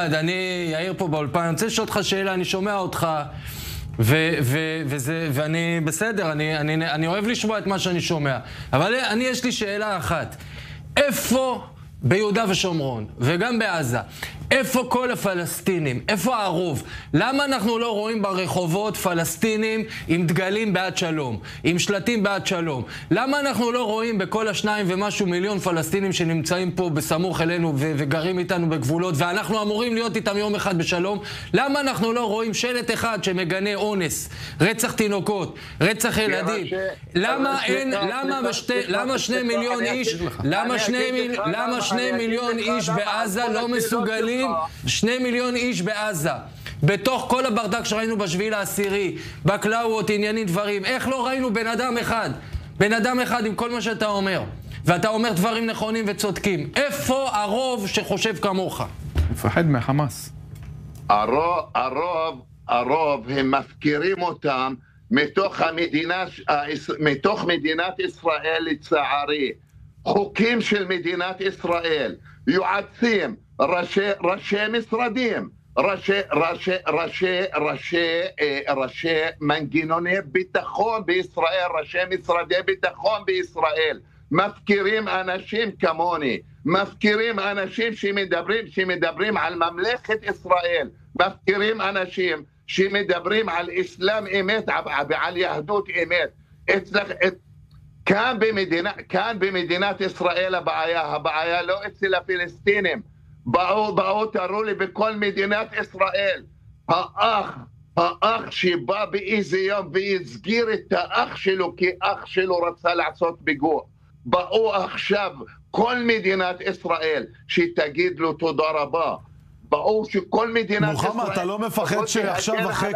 אני יאיר פה באולפן, אני רוצה לשאול אותך שאלה, אני שומע אותך ואני בסדר, אני אוהב לשמוע את מה שאני שומע, אבל יש לי שאלה אחת. איפה ביהודה ושומרון וגם בעזה, איפה כל הפלסטינים? איפה הרוב? למה אנחנו לא רואים ברחובות פלסטינים עם דגלים בעד שלום, עם שלטים בעד שלום? למה אנחנו לא רואים בכל 2 ומשהו מיליון פלסטינים שנמצאים פה בסמוך אלינו וגרים איתנו בגבולות, ואנחנו אמורים להיות איתם יום אחד בשלום? למה אנחנו לא רואים שלט אחד שמגנה אונס, רצח תינוקות, רצח ילדים? למה 2 מיליון איש, למה 2 מיליון איש בעזה לא מסוגלים, 2 מיליון איש בעזה, בתוך כל הברדק שראינו בשביל העשירי, בקלאוות, עניינים, דברים, איך לא ראינו בן אדם אחד עם כל מה שאתה אומר, ואתה אומר דברים נכונים וצודקים? איפה הרוב שחושב כמוך? מפחד מהחמאס. הרוב הם מפקירים אותם מתוך מדינת ישראל, לצערי. חוקים של מדינת ישראל, יועצים, ראשי משרדים, ראשי מנגנוני ביטחון בישראל, ראשי משרדי ביטחון בישראל, מפקירים אנשים כמוני, מפקירים אנשים שמדברים על ממלכת ישראל, מפקירים אנשים שמדברים על אסלאם אמת ועל יהדות אמת. כאן במדינת ישראל הבעיה לא אצל הפלסטינים. באו תראו לי בכל מדינת ישראל, האח שבא באיזה יום והסגיר את האח שלו כי אח שלו רצה לעשות פיגוע. באו עכשיו כל מדינת ישראל שתגיד לו תודה רבה. באו שכל מדינת ישראל... מוחמד, אתה לא מפחד שעכשיו אחרי